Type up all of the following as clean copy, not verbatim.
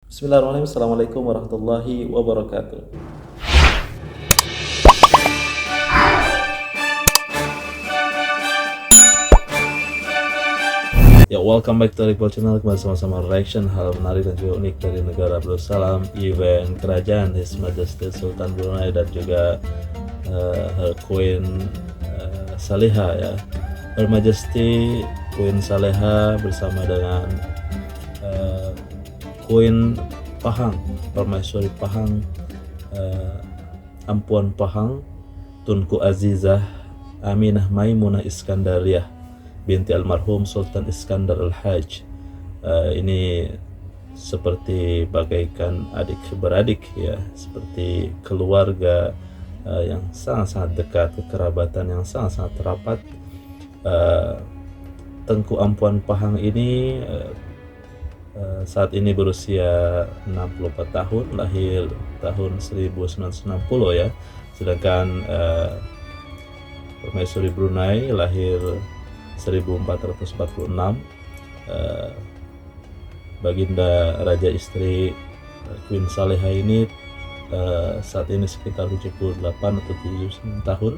Bismillahirrahmanirrahim. Assalamualaikum warahmatullahi wabarakatuh. Ya, welcome back to Report Channel. Kembali sama-sama reaction hal menarik dan juga unik dari negara Darussalam, event kerajaan His Majesty Sultan Brunei dan juga Her Queen Saleha ya. Her Majesty Queen Saleha bersama dengan Queen Pahang, Permaisuri Pahang, Ampuan Pahang, Tunku Azizah Aminah Maimunah Iskandariah binti almarhum Sultan Iskandar Al-Hajj. Ini seperti bagaikan adik beradik ya, seperti keluarga yang sangat-sangat dekat, kekerabatan yang sangat-sangat rapat. Tengku Ampuan Pahang ini saat ini berusia 64 tahun, lahir tahun 1960 ya. Sedangkan Permaisuri Brunei lahir 1446. Baginda Raja Istri Queen Saleha ini saat ini sekitar 78 atau 79 tahun.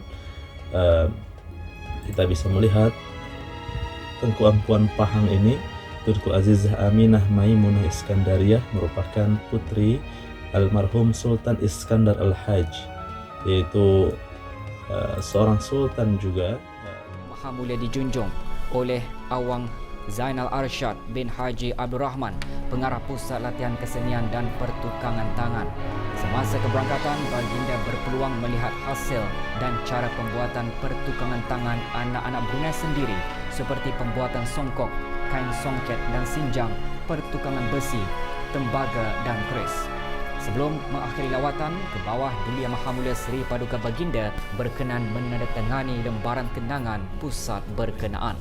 Kita bisa melihat Tengku Ampuan Pahang ini, Tunku Azizah Aminah Maimunah Iskandariah, merupakan putri almarhum Sultan Iskandar Al-Hajj, yaitu seorang sultan juga. Maha Mulia dijunjung oleh Awang Zainal Arsyad bin Haji Abdul Rahman, Pengarah Pusat Latihan Kesenian dan Pertukangan Tangan. Semasa keberangkatan, baginda berpeluang melihat hasil dan cara pembuatan pertukangan tangan anak-anak Brunei sendiri, seperti pembuatan songkok, kain songket dan sinjang, pertukangan besi, tembaga dan keris. Sebelum mengakhiri lawatan ke bawah, Duli Yang Maha Mulia Seri Paduka Baginda berkenan menandatangani lembaran kenangan pusat berkenaan.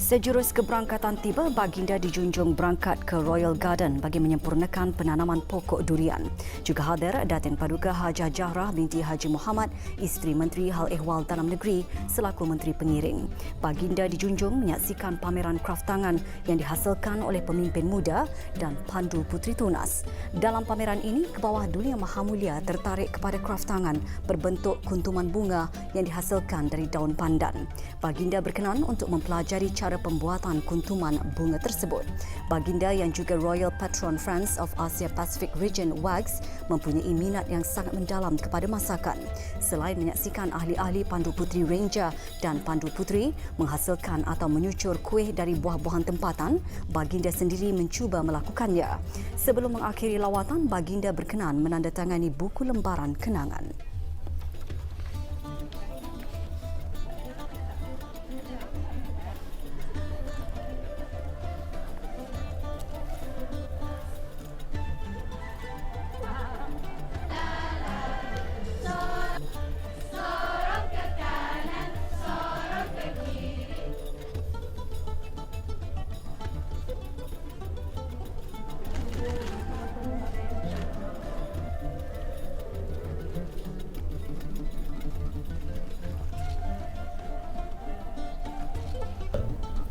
Sejurus keberangkatan tiba, baginda dijunjung berangkat ke Royal Garden bagi menyempurnakan penanaman pokok durian. Juga hadir Datin Paduka Hajah Jahrah binti Haji Muhammad, isteri Menteri Hal Ehwal Dalam Negeri selaku Menteri Pengiring. Baginda dijunjung menyaksikan pameran kraf tangan yang dihasilkan oleh pemimpin muda dan pandu puteri tunas. Dalam pameran ini, ke bawah Duli Yang Maha Mulia tertarik kepada kraf tangan berbentuk kuntuman bunga yang dihasilkan dari daun pandan. Baginda berkenan untuk mempelajari cara pembuatan kuntuman bunga tersebut. Baginda yang juga Royal Patron Friends of Asia Pacific Region WAGS mempunyai minat yang sangat mendalam kepada masakan. Selain menyaksikan ahli-ahli pandu puteri Ranger dan pandu puteri menghasilkan atau menyucur kuih dari buah-buahan tempatan, baginda sendiri mencuba melakukannya. Sebelum mengakhiri lawatan, baginda berkenan menandatangani buku lembaran kenangan.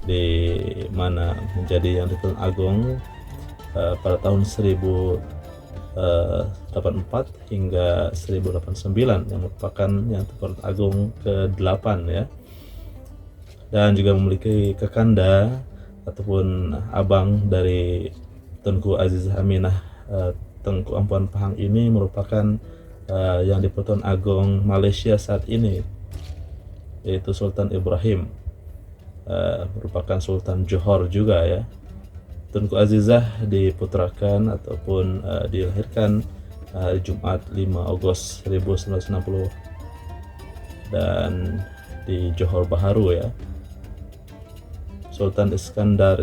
Di mana menjadi yang Tuan Agung pada tahun 1084 hingga 1089, yang merupakan yang Tuan Agung ke-8 ya, dan juga memiliki kekanda ataupun abang dari Tunku Azizah Aminah Tengku Ampuan Pahang ini merupakan yang di Pertuan Agong Malaysia saat ini, yaitu Sultan Ibrahim, merupakan Sultan Johor juga ya. Tunku Azizah diputrakan ataupun dilahirkan hari Jumat 5 Agustus 1960 dan di Johor Bahru ya. Sultan Iskandar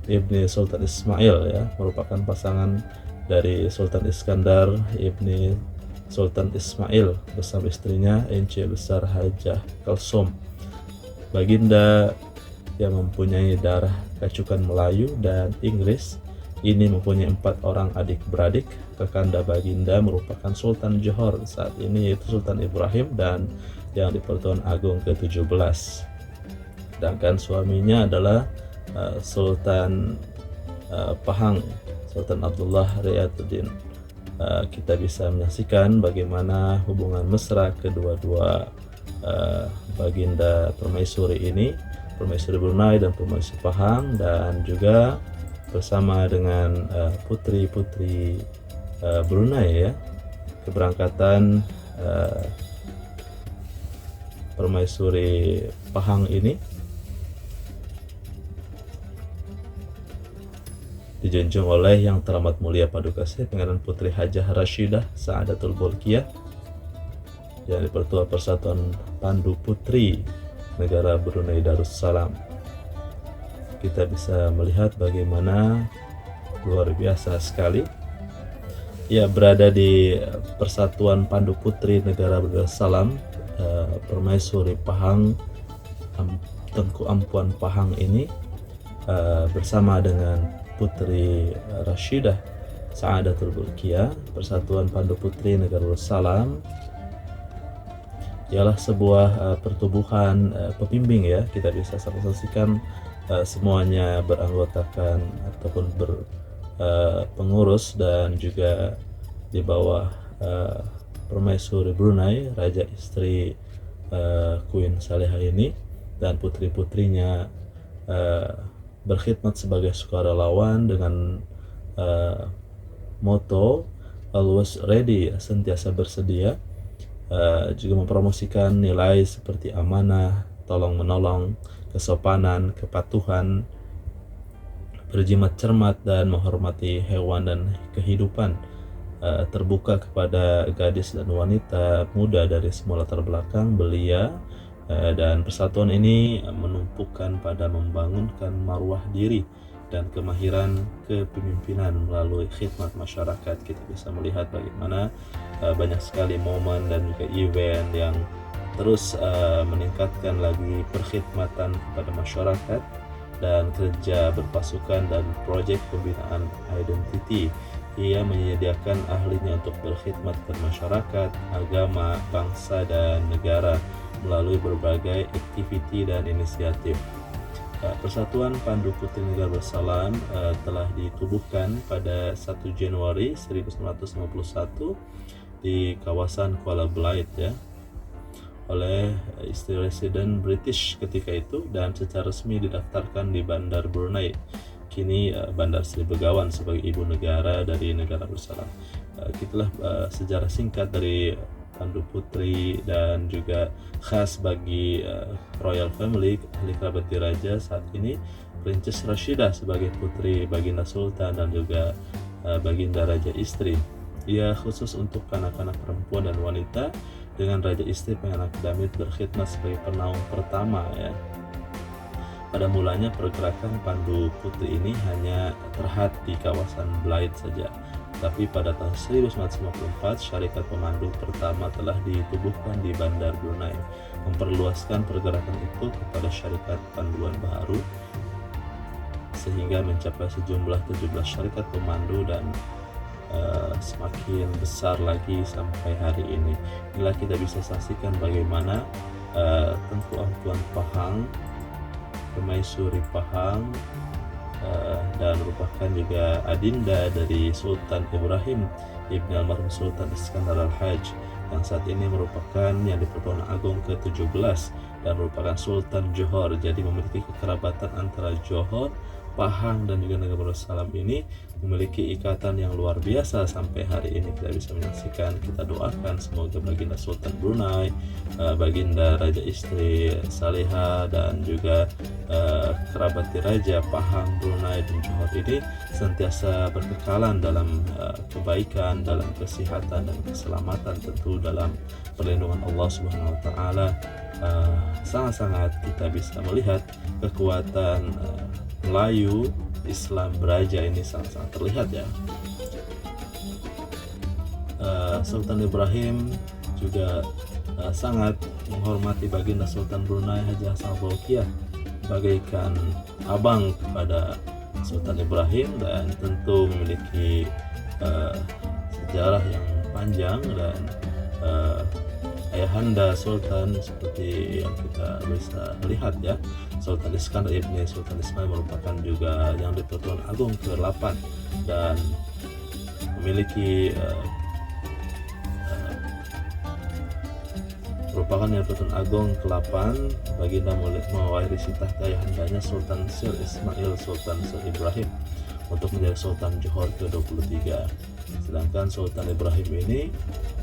Ibni Sultan Ismail ya, merupakan pasangan dari Sultan Iskandar ibni Sultan Ismail bersama istrinya Ence Besar Hajah Kalsom. Baginda yang mempunyai darah kacukan Melayu dan Inggris ini mempunyai 4 orang adik-beradik. Kekanda Baginda merupakan Sultan Johor saat ini, yaitu Sultan Ibrahim dan yang di Pertuan Agong ke-17. Sedangkan suaminya adalah Sultan Pahang, Sultan Abdullah Riyaduddin. Kita bisa menyaksikan bagaimana hubungan mesra kedua-dua Baginda Permaisuri ini, Permaisuri Brunei dan Permaisuri Pahang, dan juga bersama dengan putri-putri Brunei ya. Keberangkatan Permaisuri Pahang ini dijunjung oleh Yang Teramat Mulia Paduka Sri Pangeran Putri Hajah Rashidah Saadatul Bolkiah yang Dipertua Persatuan Pandu Putri Negara Brunei Darussalam. Kita bisa melihat bagaimana luar biasa sekali ya, berada di Persatuan Pandu Putri Negara Darussalam. Permaisuri Pahang, Tengku Ampuan Pahang ini bersama dengan Putri Rashidah Saadatul Bolkiah, Persatuan Pandu Putri Negara Darussalam ialah sebuah pertubuhan pembimbing ya. Kita bisa saksikan semuanya beranggotakan ataupun pengurus dan juga di bawah Permaisuri Brunei, Raja Istri Queen Saleha ini dan putri-putrinya berkhidmat sebagai sukarelawan dengan moto always ready, sentiasa bersedia, juga mempromosikan nilai seperti amanah, tolong menolong, kesopanan, kepatuhan, berjimat cermat dan menghormati hewan dan kehidupan, terbuka kepada gadis dan wanita muda dari semua latar belakang belia. Dan persatuan ini menumpukan pada membangunkan marwah diri dan kemahiran kepemimpinan melalui khidmat masyarakat. Kita bisa melihat bagaimana banyak sekali momen dan juga event yang terus meningkatkan lagi perkhidmatan kepada masyarakat dan kerja berpasukan dan proyek pembinaan identity. Ia menyediakan ahlinya untuk berkhidmat ke masyarakat, agama, bangsa, dan negara melalui berbagai aktiviti dan inisiatif. Persatuan Pandu Putri Negara Darussalam telah ditubuhkan pada 1 Januari 1951 di kawasan Kuala Belait ya, oleh istri residen British ketika itu dan secara resmi didaftarkan di Bandar Brunei. Kini Bandar Sri Begawan sebagai ibu negara dari negara Darussalam. Itulah sejarah singkat dari Pandu Putri dan juga khas bagi Royal Family, ahli kerabat diraja saat ini, Princess Rashidah sebagai putri Baginda Sultan dan juga Baginda Raja Istri. Ia khusus untuk anak-anak perempuan dan wanita dengan Raja Istri Pangeran Damit berkhidmat sebagai penaung pertama ya. Pada mulanya pergerakan Pandu Putri ini hanya terhad di kawasan Belait saja. Tapi pada tahun 1954, syarikat pemandu pertama telah ditubuhkan di Bandar Brunei, memperluaskan pergerakan itu kepada syarikat panduan baru sehingga mencapai sejumlah 17 syarikat pemandu dan semakin besar lagi sampai hari ini. Inilah kita bisa saksikan bagaimana Tengku Ampuan Pahang, Permaisuri Pahang, dan merupakan juga adinda dari Sultan Ibrahim ibni almarhum Sultan Iskandar Al-Hajj yang saat ini merupakan yang di Pertuan Agong ke-17 dan merupakan Sultan Johor. Jadi memiliki kekerabatan antara Johor, Pahang dan juga negara Darussalam ini memiliki ikatan yang luar biasa sampai hari ini kita bisa menyaksikan. Kita doakan semoga Baginda Sultan Brunei, Baginda Raja Istri Saleha dan juga kerabat diraja Pahang, Brunei dan Johor ini senantiasa berkekalan dalam kebaikan, dalam kesehatan dan keselamatan, tentu dalam perlindungan Allah Subhanahu wa taala. Sangat-sangat kita bisa melihat kekuatan Melayu Islam beraja ini sangat-sangat terlihat ya. Sultan Ibrahim juga sangat menghormati baginda Sultan Brunei Haji Hassanal Bolkiah bagaikan abang kepada Sultan Ibrahim, dan tentu memiliki sejarah yang panjang, dan ayahanda Sultan seperti yang kita bisa lihat ya, Sultan Iskandar ibni Sultan Ismail merupakan juga yang Pertuan Agung ke-8 dan memiliki merupakan yang Pertuan Agung ke-8. Baginda mewarisi tahta ayahandanya Sultan Sir Ismail Sultan Sir Ibrahim untuk menjadi Sultan Johor ke-23. Sedangkan Sultan Ibrahim ini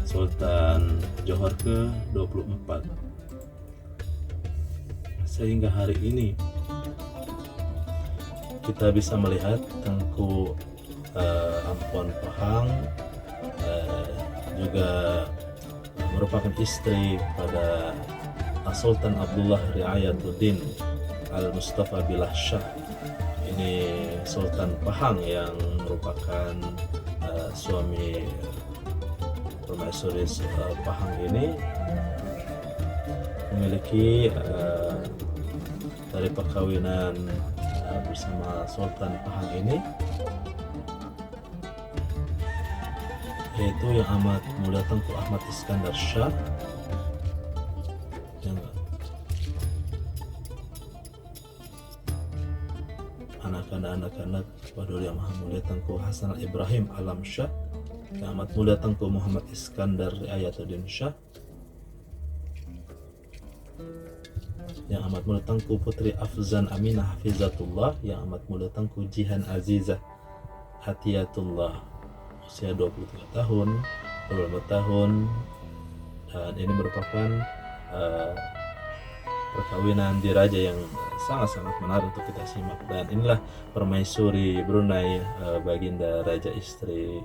Sultan Johor ke-24. Sehingga hari ini kita bisa melihat Tengku Ampuan Pahang juga merupakan istri pada Sultan Abdullah Riayatuddin Al-Mustafa Billah Shah. Ini Sultan Pahang yang merupakan suami permaisuri Pahang ini, memiliki dari perkawinan bersama Sultan Pahang ini, yaitu Yang Amat Mulia Tengku Ahmad Iskandar Shah, yang anak-anak kepada Yang Maha Mulia Tengku Hasan Ibrahim Alam Shah, Yang Amat Mulia Tengku Muhammad Iskandar Riayatuddin Shah, Yang Amat Mulia Tengku Putri Afzan Aminah Hafizatullah, Yang Amat Mulia Tengku Jihan Azizah Hatiyatullah, usia 23 tahun, 25 tahun, dan ini merupakan perkawinan diraja yang sangat-sangat menarik untuk kita simak. Dan inilah permaisuri Brunei, baginda raja istri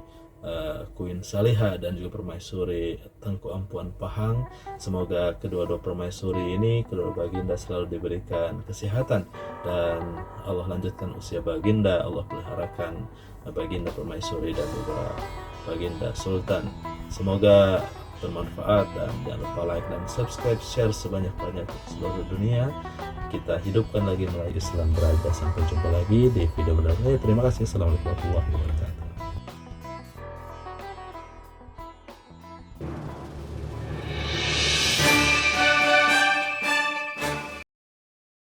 Queen Saliha dan juga permaisuri Tengku Ampuan Pahang. Semoga kedua-dua permaisuri ini, kedua baginda selalu diberikan kesehatan dan Allah lanjutkan usia baginda, Allah peliharakan baginda permaisuri dan juga baginda sultan. Semoga bermanfaat, dan jangan lupa like dan subscribe, share sebanyak-banyak ke seluruh dunia. Kita hidupkan lagi nilai Islam berada. Sampai jumpa lagi di video berikutnya. Terima kasih. Assalamualaikum warahmatullahi wabarakatuh.